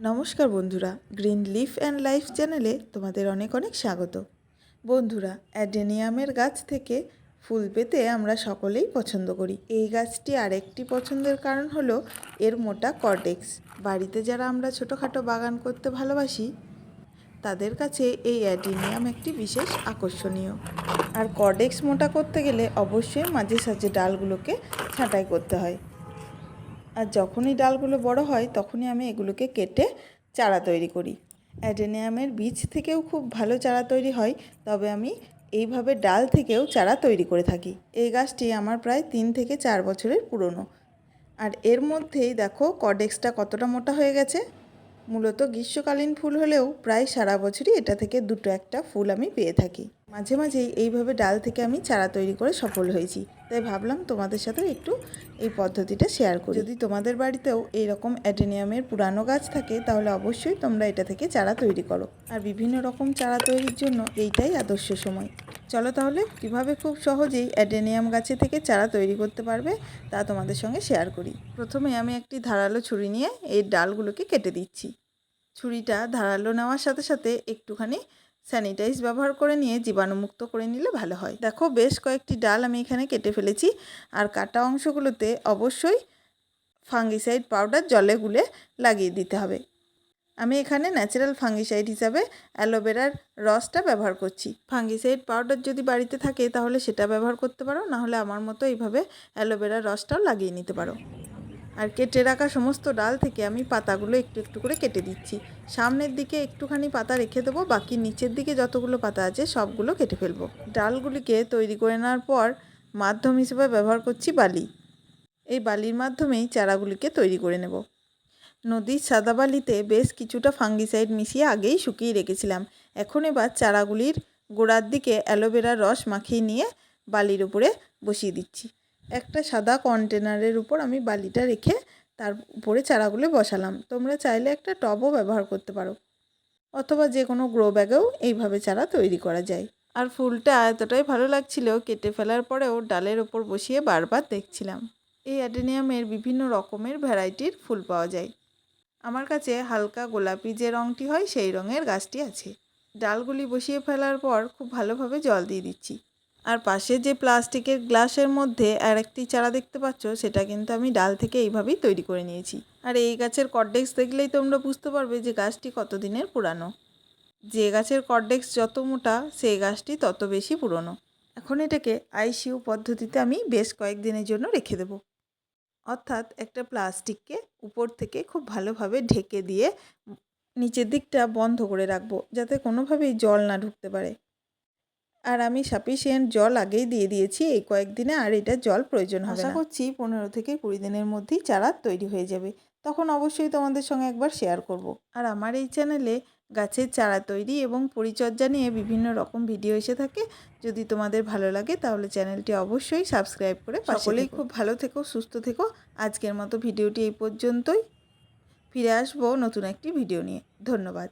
নমস্কার বন্ধুরা, green leaf and life চ্যানেলে তোমাদের অনেক অনেক স্বাগত। বন্ধুরা, অ্যাডেনিয়ামের গাছ থেকে ফুল পেতে আমরা সকলেই পছন্দ করি। এই গাছটি আরেকটি পছন্দের কারণ হলো এর মোটা কর্ডেক্স। বাড়িতে যারা আমরা ছোটোখাটো বাগান করতে ভালোবাসি তাদের কাছে এই অ্যাডেনিয়াম একটি বিশেষ আকর্ষণীয়। আর কর্ডেক্স মোটা করতে গেলে অবশ্যই মাঝে সাঝে ডালগুলোকে ছাঁটাই করতে হয়। আর যখনই ডালগুলো বড় হয় তখনই আমি এগুলোকে কেটে চারা তৈরি করি। অ্যাডেনিয়ামের বীজ থেকেও খুব ভালো চারা তৈরি হয়, তবে আমি এইভাবে ডাল থেকেও চারা তৈরি করে থাকি। এই গাছটি আমার প্রায় 3 থেকে 4 বছরের পুরনো। আর এর মধ্যেই দেখো কর্ডেক্সটা কতটা মোটা হয়ে গেছে। মূলত গ্রীষ্মকালীন ফুল হলেও প্রায় সারা বছরই এটা থেকে দুটো একটা ফুল আমি পেয়ে থাকি। মাঝে মাঝেই এইভাবে ডাল থেকে আমি চারা তৈরি করে সফল হয়েছি, তাই ভাবলাম তোমাদের সাথেও একটু এই পদ্ধতিটা শেয়ার করি। যদি তোমাদের বাড়িতেও এইরকম অ্যাডেনিয়ামের পুরানো গাছ থাকে তাহলে অবশ্যই তোমরা এটা থেকে চারা তৈরি করো। আর বিভিন্ন রকম চারা তৈরির জন্য এইটাই আদর্শ সময়। চলো তাহলে কিভাবে খুব সহজেই অ্যাডেনিয়াম গাছে থেকে চারা তৈরি করতে পারবে তা তোমাদের সঙ্গে শেয়ার করি। প্রথমে আমি একটি ধারালো ছুরি নিয়ে এই ডালগুলোকে কেটে দিচ্ছি। ছুরিটা ধারালো নেওয়ার সাথে সাথে একটুখানি স্যানিটাইজ ব্যবহার করে নিয়ে জীবাণুমুক্ত করে নিলে ভালো হয়। দেখো বেশ কয়েকটি ডাল আমি এখানে কেটে ফেলেছি। আর কাটা অংশগুলোতে অবশ্যই ফাঙ্গিসাইড পাউডার জলে গুলে লাগিয়ে দিতে হবে। আমি এখানে ন্যাচারাল ফাঙ্গিসাইড হিসাবে অ্যালোভেরার রসটা ব্যবহার করছি। ফাঙ্গিসাইড পাউডার যদি বাড়িতে থাকে তাহলে সেটা ব্যবহার করতে পারো, নাহলে আমার মতো এইভাবে অ্যালোভেরার রসটাও লাগিয়ে নিতে পারো। আর কেটে রাখা সমস্ত ডাল থেকে আমি পাতাগুলো একটু একটু করে কেটে দিচ্ছি। সামনের দিকে একটুখানি পাতা রেখে দেবো, বাকি নিচের দিকে যতগুলো পাতা আছে সবগুলো কেটে ফেলবো। ডালগুলিকে তৈরি করে নেওয়ার পর মাধ্যম হিসেবে ব্যবহার করছি বালি। এই বালির মাধ্যমেই চারাগুলিকে তৈরি করে নেব। নদীর সাদা বালিতে বেশ কিছুটা ফাঙ্গিসাইড মিশিয়ে আগেই শুকিয়ে রেখেছিলাম। এখন এবার চারাগুলির গোড়ার দিকে অ্যালোভেরার রস মাখিয়ে নিয়ে বালির উপরে বসিয়ে দিচ্ছি। একটা সাদা কন্টেনারের উপর আমি বালিটা রেখে তার উপরে চারাগুলো বসালাম। তোমরা চাইলে একটা টবও ব্যবহার করতে পারো, অথবা যে কোনো গ্রো ব্যাগেও এইভাবে চারা তৈরি করা যায়। আর ফুলটা এতটাই ভালো লাগছিল, কেটে ফেলার পরেও ডালের ওপর বসিয়ে বারবার দেখছিলাম। এই অ্যাডেনিয়ামের বিভিন্ন রকমের ভ্যারাইটির ফুল পাওয়া যায়। আমার কাছে হালকা গোলাপি যে রঙটি হয় সেই রঙের গাছটি আছে। ডালগুলি বসিয়ে ফেলার পর খুব ভালোভাবে জল দিয়ে দিচ্ছি। আর পাশে যে প্লাস্টিকের গ্লাসের মধ্যে আর একটি চারা দেখতে পাচ্ছ, সেটা কিন্তু আমি ডাল থেকে এইভাবেই তৈরি করে নিয়েছি। আর এই গাছের কর্ডেক্স দেখলেই তোমরা বুঝতে পারবে যে গাছটি কতদিনের পুরানো। যে গাছের কর্ডেক্স যত মোটা সেই গাছটি তত বেশি পুরনো। এখন এটাকে আইসিইউ পদ্ধতিতে আমি বেশ কয়েকদিনের জন্য রেখে দেব। অর্থাৎ একটা প্লাস্টিককে উপর থেকে খুব ভালোভাবে ঢেকে দিয়ে নিচের দিকটা বন্ধ করে রাখবো, যাতে কোনোভাবেই জল না ঢুকতে পারে। আর আমি সাফিসিয়েন্ট জল আগেই দিয়ে দিয়েছি এই কয়েকদিনে, আর এটা জল প্রয়োজন হবে না। আশা করছি 15 থেকে 20 দিনের মধ্যেই চারা তৈরি হয়ে যাবে। তখন অবশ্যই তোমাদের সঙ্গে একবার শেয়ার করব। আর আমার এই চ্যানেলে গাছের চারা তৈরি এবং পরিচর্যা নিয়ে বিভিন্ন রকম ভিডিও এসে থাকে। যদি তোমাদের ভালো লাগে তাহলে চ্যানেলটি অবশ্যই সাবস্ক্রাইব করে সকলেই খুব ভালো থেকো, সুস্থ থেকো। আজকের মতো ভিডিওটি এই পর্যন্তই। ফিরে আসবো নতুন একটি ভিডিও নিয়ে। ধন্যবাদ।